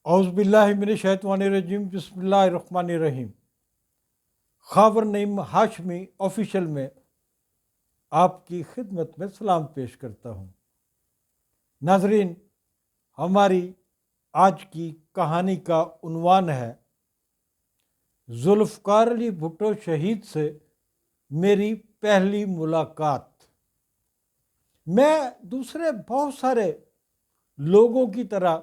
اعوذ باللہ من الشیطان الرجیم، بسم اللہ الرحمن الرحیم۔ خاور نعیم ہاشمی آفیشل میں آپ کی خدمت میں سلام پیش کرتا ہوں۔ ناظرین، ہماری آج کی کہانی کا عنوان ہے ذوالفقار علی بھٹو شہید سے میری پہلی ملاقات۔ میں دوسرے بہت سارے لوگوں کی طرح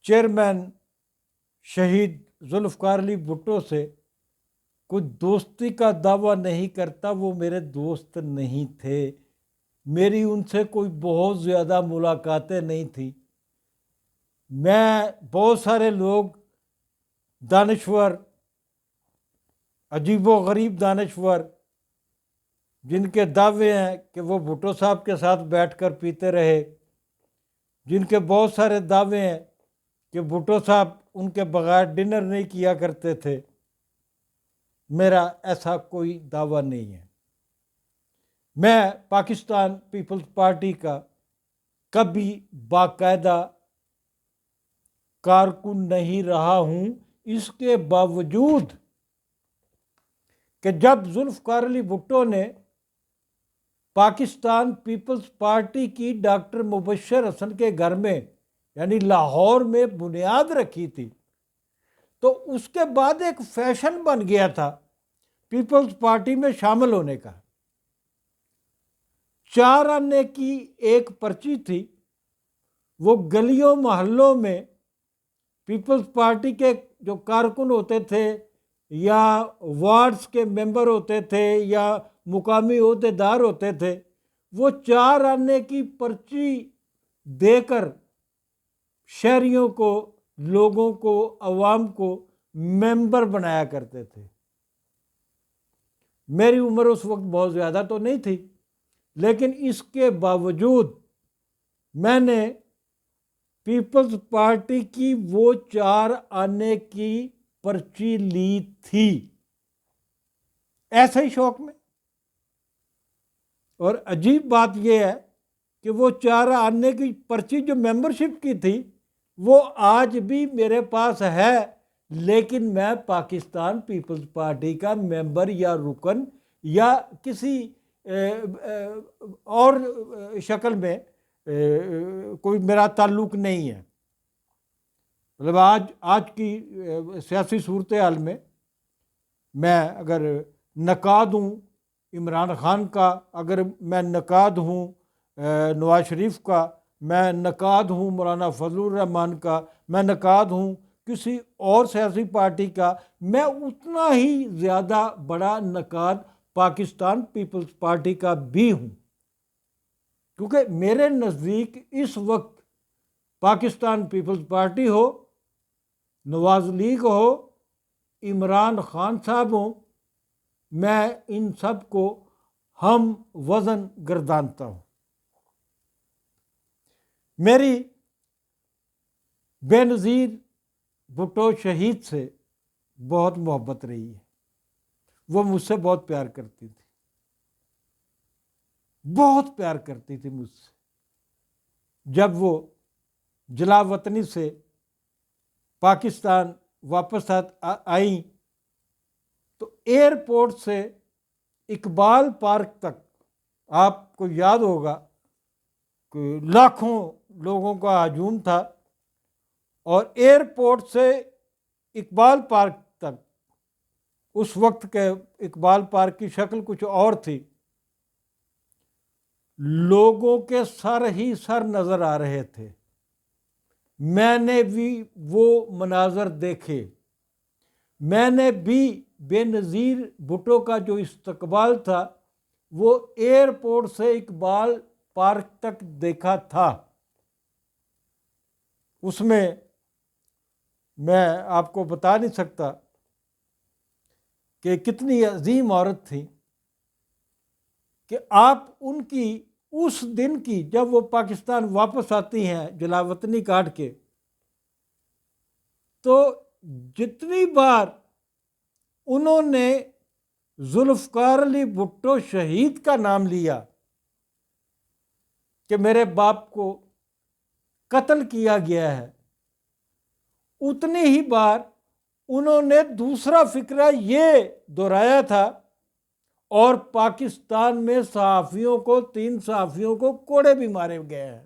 چیئرمین شہید ذوالفقار علی بھٹو سے کچھ دوستی کا دعویٰ نہیں کرتا۔ وہ میرے دوست نہیں تھے، میری ان سے کوئی بہت زیادہ ملاقاتیں نہیں تھیں۔ میں بہت سارے لوگ دانشور، عجیب و غریب دانشور، جن کے دعوے ہیں کہ وہ بھٹو صاحب کے ساتھ بیٹھ کر پیتے رہے، جن کے بہت سارے دعوے ہیں کہ بھٹو صاحب ان کے بغیر ڈنر نہیں کیا کرتے تھے، میرا ایسا کوئی دعویٰ نہیں ہے۔ میں پاکستان پیپلز پارٹی کا کبھی باقاعدہ کارکن نہیں رہا ہوں، اس کے باوجود کہ جب ذوالفقار علی بھٹو نے پاکستان پیپلز پارٹی کی ڈاکٹر مبشر حسن کے گھر میں یعنی لاہور میں بنیاد رکھی تھی، تو اس کے بعد ایک فیشن بن گیا تھا پیپلز پارٹی میں شامل ہونے کا۔ 4 آنے کی ایک پرچی تھی، وہ گلیوں محلوں میں پیپلز پارٹی کے جو کارکن ہوتے تھے یا وارڈز کے ممبر ہوتے تھے یا مقامی عہدیدار ہوتے تھے، وہ 4 آنے کی پرچی دے کر شہریوں کو، لوگوں کو، عوام کو ممبر بنایا کرتے تھے۔ میری عمر اس وقت بہت زیادہ تو نہیں تھی، لیکن اس کے باوجود میں نے پیپلز پارٹی کی وہ 4 آنے کی پرچی لی تھی، ایسے ہی شوق میں۔ اور عجیب بات یہ ہے کہ وہ 4 آنے کی پرچی جو ممبرشپ کی تھی وہ آج بھی میرے پاس ہے، لیکن میں پاکستان پیپلز پارٹی کا ممبر یا رکن یا کسی اور شکل میں کوئی میرا تعلق نہیں ہے۔ مطلب آج کی سیاسی صورتحال میں اگر نقاد ہوں عمران خان کا، اگر میں نقاد ہوں نواز شریف کا، میں نقاد ہوں مولانا فضل الرحمان کا، میں نقاد ہوں کسی اور سیاسی پارٹی کا، میں اتنا ہی زیادہ بڑا نقاد پاکستان پیپلز پارٹی کا بھی ہوں، کیونکہ میرے نزدیک اس وقت پاکستان پیپلز پارٹی ہو، نواز لیگ ہو، عمران خان صاحب ہوں، میں ان سب کو ہم وزن گردانتا ہوں۔ میری بے نظیر بھٹو شہید سے بہت محبت رہی ہے، وہ مجھ سے بہت پیار کرتی تھی، بہت پیار کرتی تھی مجھ سے۔ جب وہ جلا وطنی سے پاکستان واپس آئیں تو ایئرپورٹ سے اقبال پارک تک، آپ کو یاد ہوگا کہ لاکھوں لوگوں کا ہجوم تھا، اور ایئرپورٹ سے اقبال پارک تک، اس وقت کے اقبال پارک کی شکل کچھ اور تھی، لوگوں کے سر ہی سر نظر آ رہے تھے۔ میں نے بھی وہ مناظر دیکھے، میں نے بھی بے نظیر بھٹو کا جو استقبال تھا وہ ایئرپورٹ سے اقبال پارک تک دیکھا تھا۔ اس میں آپ کو بتا نہیں سکتا کہ کتنی عظیم عورت تھی، کہ آپ ان کی اس دن کی، جب وہ پاکستان واپس آتی ہیں جلا وطنی کاٹ کے، تو جتنی بار انہوں نے ذوالفقار علی بھٹو شہید کا نام لیا کہ میرے باپ کو قتل کیا گیا ہے، اتنی ہی بار انہوں نے دوسرا فکرہ یہ دہرایا تھا، اور پاکستان میں صحافیوں کو 3 صحافیوں کو کوڑے بھی مارے گئے ہیں۔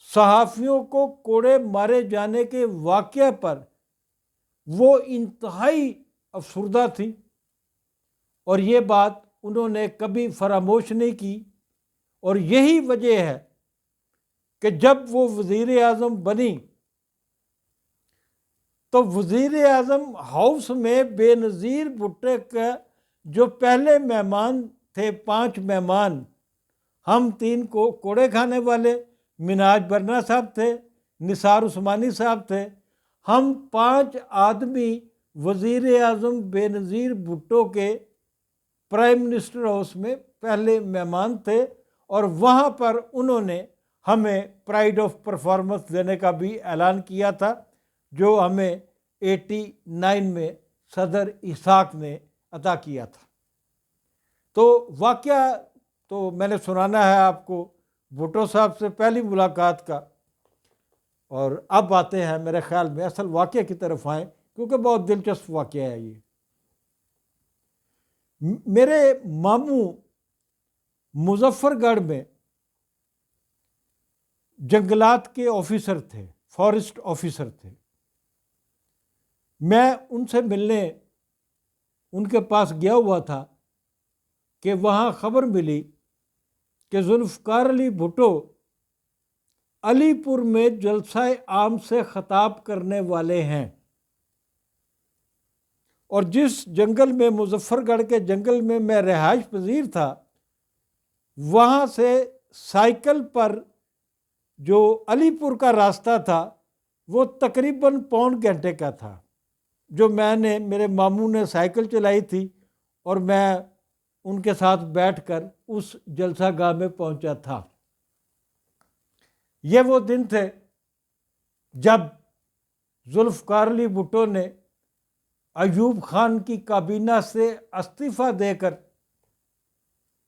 صحافیوں کو کوڑے مارے جانے کے واقعہ پر وہ انتہائی افسردہ تھی، اور یہ بات انہوں نے کبھی فراموش نہیں کی، اور یہی وجہ ہے کہ جب وہ وزیر اعظم بنی تو وزیر اعظم ہاؤس میں بے نظیر بھٹو کا جو پہلے مہمان تھے، 5 مہمان، ہم 3 کو کوڑے کھانے والے، منہاج برنا صاحب تھے، نثار عثمانی صاحب تھے، ہم 5 آدمی وزیر اعظم بے نظیر بھٹو کے پرائم منسٹر ہاؤس میں پہلے مہمان تھے، اور وہاں پر انہوں نے ہمیں پرائڈ آف پرفارمنس دینے کا بھی اعلان کیا تھا، جو ہمیں 89 میں صدر اسحاق نے عطا کیا تھا۔ تو واقعہ تو میں نے سنانا ہے آپ کو بھٹو صاحب سے پہلی ملاقات کا، اور اب آتے ہیں میرے خیال میں اصل واقعہ کی طرف آئیں، کیونکہ بہت دلچسپ واقعہ ہے یہ۔ میرے ماموں مظفر گڑھ میں جنگلات کے آفیسر تھے، فارسٹ آفیسر تھے۔ میں ان سے ملنے ان کے پاس گیا ہوا تھا کہ وہاں خبر ملی کہ ذوالفقار علی بھٹو علی پور میں جلسہ عام سے خطاب کرنے والے ہیں، اور جس جنگل میں مظفر گڑھ کے جنگل میں رہائش پذیر تھا، وہاں سے سائیکل پر جو علی پور کا راستہ تھا وہ تقریباً 1.25 گھنٹے کا تھا، جو میرے ماموں نے سائیکل چلائی تھی، اور میں ان کے ساتھ بیٹھ کر اس جلسہ گاہ میں پہنچا تھا۔ یہ وہ دن تھے جب ذوالفقار علی بھٹو نے ایوب خان کی کابینہ سے استعفیٰ دے کر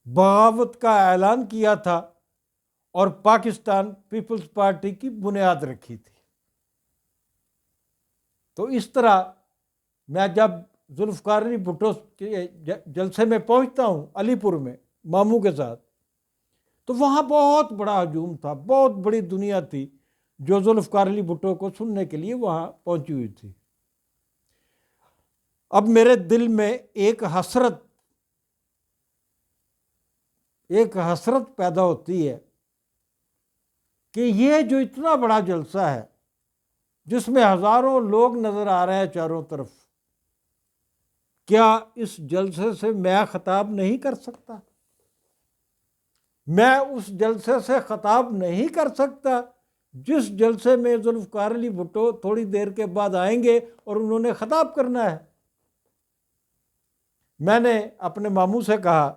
بغاوت کا اعلان کیا تھا، اور پاکستان پیپلز پارٹی کی بنیاد رکھی تھی۔ تو اس طرح میں جب ذوالفقار علی بھٹو کے جلسے میں پہنچتا ہوں علی پور میں ماموں کے ساتھ، تو وہاں بہت بڑا ہجوم تھا، بہت بڑی دنیا تھی جو ذوالفقار علی بھٹو کو سننے کے لیے وہاں پہنچی ہوئی تھی۔ اب میرے دل میں ایک حسرت پیدا ہوتی ہے کہ یہ جو اتنا بڑا جلسہ ہے، جس میں ہزاروں لوگ نظر آ رہے ہیں چاروں طرف، کیا اس جلسے سے میں خطاب نہیں کر سکتا؟ میں اس جلسے سے خطاب نہیں کر سکتا جس جلسے میں ذوالفقار علی بھٹو تھوڑی دیر کے بعد آئیں گے اور انہوں نے خطاب کرنا ہے۔ میں نے اپنے ماموں سے کہا،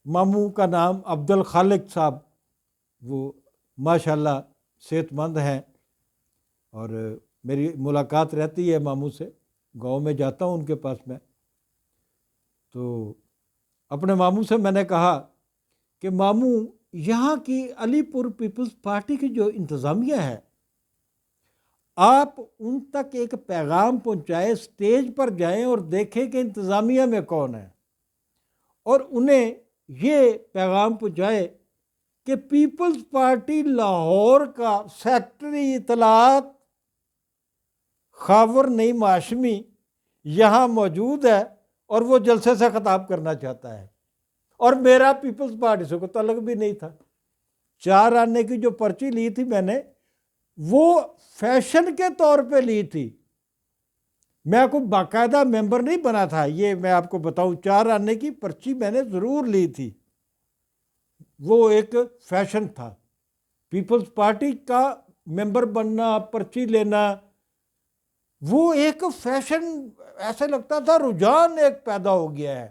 ماموں کا نام عبد الخالق صاحب، وہ ماشاءاللہ صحت مند ہیں، اور میری ملاقات رہتی ہے ماموں سے، گاؤں میں جاتا ہوں ان کے پاس میں۔ تو اپنے ماموں سے میں نے کہا کہ ماموں، یہاں کی علی پور پیپلز پارٹی کی جو انتظامیہ ہے، آپ ان تک ایک پیغام پہنچائیں، اسٹیج پر جائیں اور دیکھیں کہ انتظامیہ میں کون ہے، اور انہیں یہ پیغام پہنچائے کہ پیپلز پارٹی لاہور کا سیکٹری اطلاعات خاور نعیم ہاشمی یہاں موجود ہے، اور وہ جلسے سے خطاب کرنا چاہتا ہے، اور میرا پیپلز پارٹی سے کوئی تعلق بھی نہیں تھا۔ 4 آنے کی جو پرچی لی تھی میں نے، وہ فیشن کے طور پہ لی تھی، میں کوئی باقاعدہ ممبر نہیں بنا تھا، یہ میں آپ کو بتاؤں۔ 4 آنے کی پرچی میں نے ضرور لی تھی، وہ ایک فیشن تھا۔ پیپلز پارٹی کا ممبر بننا، پرچی لینا، وہ ایک فیشن، ایسے لگتا تھا رجحان ایک پیدا ہو گیا ہے،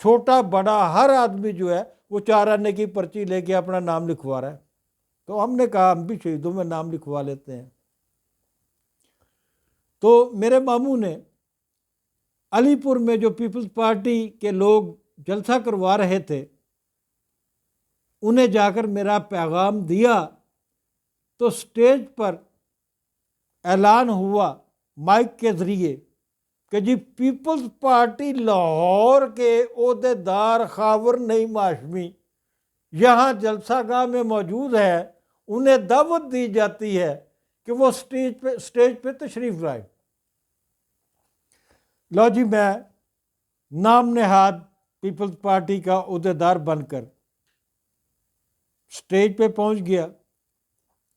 چھوٹا بڑا ہر آدمی جو ہے وہ 4 آنے کی پرچی لے کے اپنا نام لکھوا رہا ہے۔ تو ہم نے کہا ہم بھی شہیدوں میں نام لکھوا لیتے ہیں۔ تو میرے ماموں نے علی پور میں جو پیپلز پارٹی کے لوگ جلسہ کروا رہے تھے، انہیں جا کر میرا پیغام دیا تو اسٹیج پر اعلان ہوا مائک کے ذریعے کہ جی پیپلز پارٹی لاہور کے عہدیدار خاور نعیم ہاشمی یہاں جلسہ گاہ میں موجود ہے، انہیں دعوت دی جاتی ہے کہ وہ اسٹیج پہ تشریف لائے۔ لو جی، میں نام نہاد پیپلز پارٹی کا عہدیدار بن کر اسٹیج پہ پہنچ گیا۔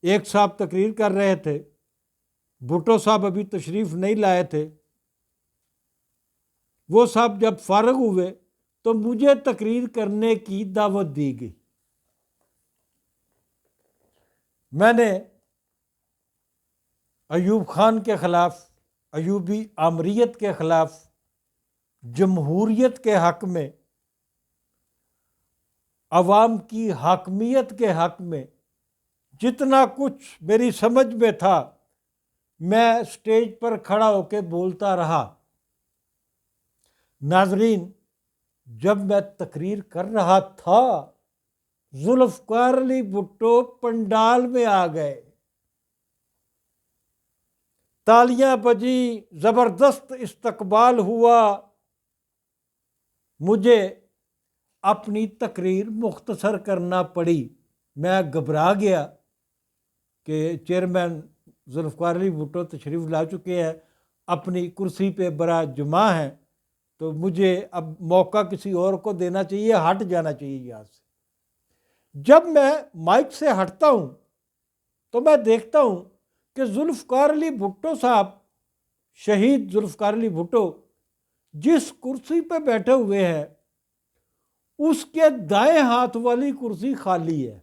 ایک صاحب تقریر کر رہے تھے، بھٹو صاحب ابھی تشریف نہیں لائے تھے۔ وہ صاحب جب فارغ ہوئے تو مجھے تقریر کرنے کی دعوت دی گئی۔ میں نے ایوب خان کے خلاف، ایوبی آمریت کے خلاف، جمہوریت کے حق میں، عوام کی حاکمیت کے حق میں جتنا کچھ میری سمجھ میں تھا میں اسٹیج پر کھڑا ہو کے بولتا رہا۔ ناظرین، جب میں تقریر کر رہا تھا ذوالفقار علی بھٹو پنڈال میں آ گئے، تالیاں بجی، زبردست استقبال ہوا۔ مجھے اپنی تقریر مختصر کرنا پڑی۔ میں گھبرا گیا کہ چیئرمین ذوالفقار علی بھٹو تشریف لا چکے ہیں، اپنی کرسی پہ برا جمع ہیں، تو مجھے اب موقع کسی اور کو دینا چاہیے، ہٹ جانا چاہیے یہاں سے۔ جب میں مائک سے ہٹتا ہوں تو میں دیکھتا ہوں کہ ذوالفقار علی بھٹو صاحب، شہید ذوالفقار علی بھٹو، جس کرسی پہ بیٹھے ہوئے ہیں اس کے دائیں ہاتھ والی کرسی خالی ہے۔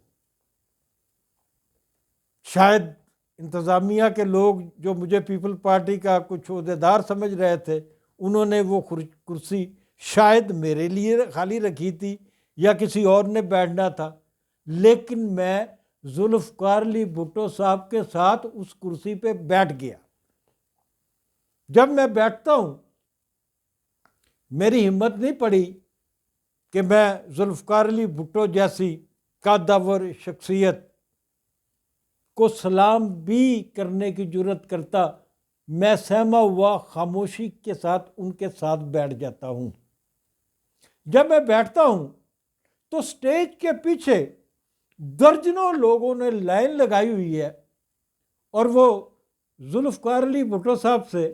شاید انتظامیہ کے لوگ جو مجھے پیپل پارٹی کا کچھ عہدیدار سمجھ رہے تھے، انہوں نے وہ کرسی شاید میرے لیے خالی رکھی تھی یا کسی اور نے بیٹھنا تھا، لیکن میں ذوالفقار علی بھٹو صاحب کے ساتھ اس کرسی پہ بیٹھ گیا۔ جب میں بیٹھتا ہوں میری ہمت نہیں پڑی کہ میں ذوالفقار علی بھٹو جیسی قدور شخصیت کو سلام بھی کرنے کی جرت کرتا۔ میں سہما ہوا خاموشی کے ساتھ ان کے ساتھ بیٹھ جاتا ہوں۔ جب میں بیٹھتا ہوں تو سٹیج کے پیچھے درجنوں لوگوں نے لائن لگائی ہوئی ہے اور وہ ذوالفقار علی بھٹو صاحب سے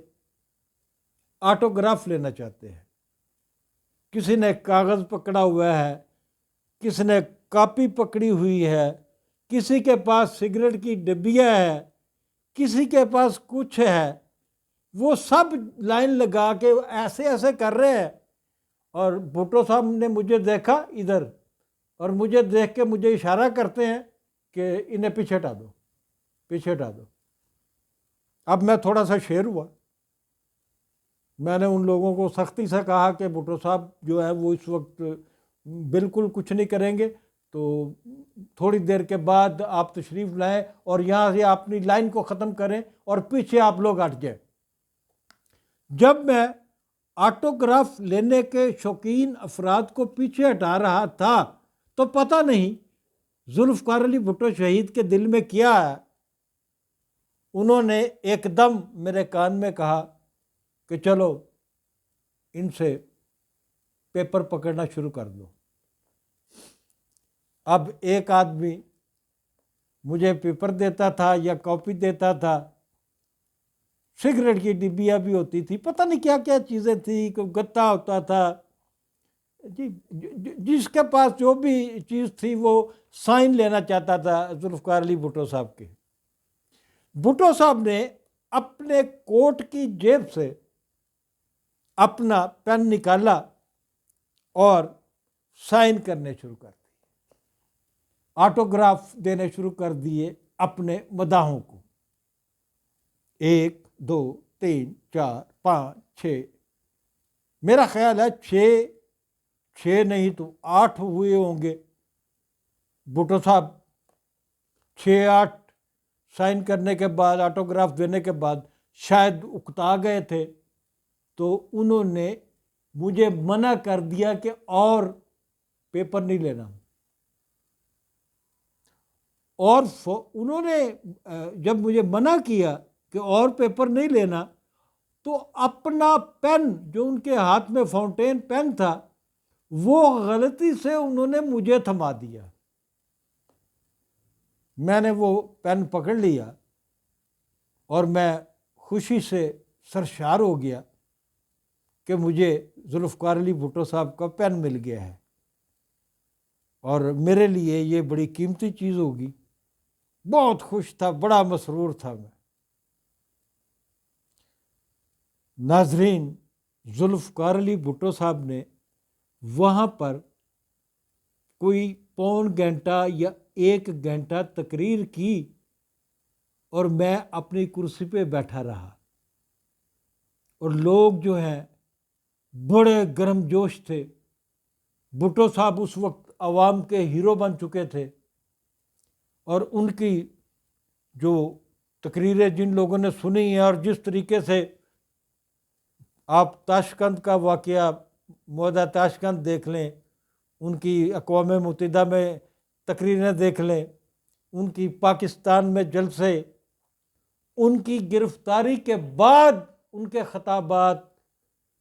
آٹوگراف لینا چاہتے ہیں۔ کسی نے کاغذ پکڑا ہوا ہے، کسی نے کاپی پکڑی ہوئی ہے، کسی کے پاس سگریٹ کی ڈبیاں ہے، کسی کے پاس کچھ ہے۔ وہ سب لائن لگا کے ایسے ایسے کر رہے ہیں، اور بھٹو صاحب نے مجھے دیکھا ادھر، اور مجھے دیکھ کے مجھے اشارہ کرتے ہیں کہ انہیں پیچھے ہٹا دو، پیچھے ہٹا دو۔ اب میں تھوڑا سا شیر ہوا۔ میں نے ان لوگوں کو سختی سے کہا کہ بھٹو صاحب جو ہے وہ اس وقت بالکل کچھ نہیں کریں گے، تو تھوڑی دیر کے بعد آپ تشریف لائیں اور یہاں سے اپنی لائن کو ختم کریں اور پیچھے آپ لوگ ہٹ جائیں۔ جب میں آٹوگراف لینے کے شوقین افراد کو پیچھے ہٹا رہا تھا تو پتہ نہیں ذوالفقار علی بھٹو شہید کے دل میں کیا ہے، انہوں نے ایک دم میرے کان میں کہا کہ چلو ان سے پیپر پکڑنا شروع کر دو۔ اب ایک آدمی مجھے پیپر دیتا تھا یا کاپی دیتا تھا، سگریٹ کی ڈبیاں بھی ہوتی تھی، پتہ نہیں کیا کیا چیزیں تھیں، کوئی گتا ہوتا تھا، جس کے پاس جو بھی چیز تھی وہ سائن لینا چاہتا تھا ذوالفقار علی بھٹو صاحب کے۔ بھٹو صاحب نے اپنے کوٹ کی جیب سے اپنا پین نکالا اور سائن کرنے شروع کر دیے، آٹوگراف دینے شروع کر دیے اپنے مداحوں کو۔ 1 2 3 4 5 6، میرا خیال ہے 6 نہیں تو 8 ہوئے ہوں گے۔ بھٹو صاحب 6-8 سائن کرنے کے بعد، آٹوگراف دینے کے بعد شاید اکتا گئے تھے، تو انہوں نے مجھے منع کر دیا کہ اور پیپر نہیں لینا۔ اور انہوں نے جب مجھے منع کیا کہ اور پیپر نہیں لینا، تو اپنا پین جو ان کے ہاتھ میں فاؤنٹین پین تھا وہ غلطی سے انہوں نے مجھے تھما دیا۔ میں نے وہ پین پکڑ لیا اور میں خوشی سے سرشار ہو گیا کہ مجھے ذوالفقار علی بھٹو صاحب کا پین مل گیا ہے، اور میرے لیے یہ بڑی قیمتی چیز ہوگی۔ بہت خوش تھا، بڑا مسرور تھا میں۔ ناظرین، ذوالفقار علی بھٹو صاحب نے وہاں پر کوئی پون گھنٹہ یا 1 گھنٹہ تقریر کی، اور میں اپنی کرسی پہ بیٹھا رہا، اور لوگ جو ہیں بڑے گرم جوش تھے۔ بھٹو صاحب اس وقت عوام کے ہیرو بن چکے تھے، اور ان کی جو تقریریں جن لوگوں نے سنی ہیں، اور جس طریقے سے آپ تاشقند کا واقعہ، معاہدہ تاشقند دیکھ لیں، ان کی اقوام متحدہ میں تقریریں دیکھ لیں، ان کی پاکستان میں جلسے، ان کی گرفتاری کے بعد ان کے خطابات،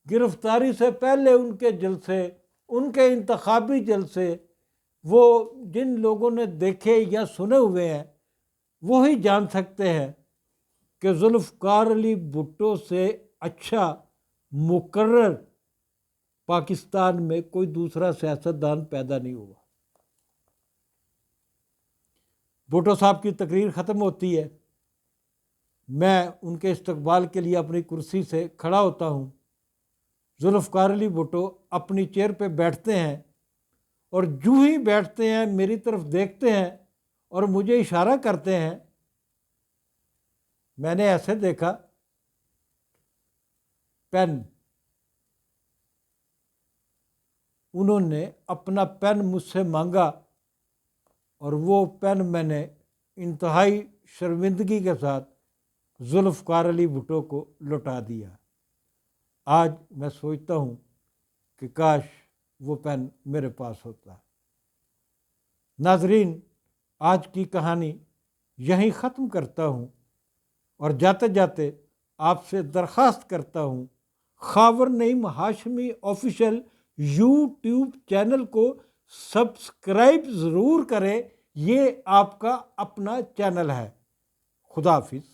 گرفتاری سے پہلے ان کے جلسے، ان کے انتخابی جلسے، وہ جن لوگوں نے دیکھے یا سنے ہوئے ہیں وہی جان سکتے ہیں کہ ذوالفقار علی بھٹو سے اچھا مقرر پاکستان میں کوئی دوسرا سیاستدان پیدا نہیں ہوا۔ بھٹو صاحب کی تقریر ختم ہوتی ہے، میں ان کے استقبال کے لیے اپنی کرسی سے کھڑا ہوتا ہوں۔ ذوالفقار علی بھٹو اپنی چیئر پہ بیٹھتے ہیں، اور جو ہی بیٹھتے ہیں میری طرف دیکھتے ہیں اور مجھے اشارہ کرتے ہیں۔ میں نے ایسے دیکھا، پین، انہوں نے اپنا پین مجھ سے مانگا، اور وہ پین میں نے انتہائی شرمندگی کے ساتھ ذوالفقار علی بھٹو کو لوٹا دیا۔ آج میں سوچتا ہوں کہ کاش وہ پین میرے پاس ہوتا۔ ناظرین، آج کی کہانی یہیں ختم کرتا ہوں، اور جاتے جاتے آپ سے درخواست کرتا ہوں، خاور نعیم ہاشمی آفیشیل یوٹیوب چینل کو سبسکرائب ضرور کریں۔ یہ آپ کا اپنا چینل ہے۔ خدا حافظ۔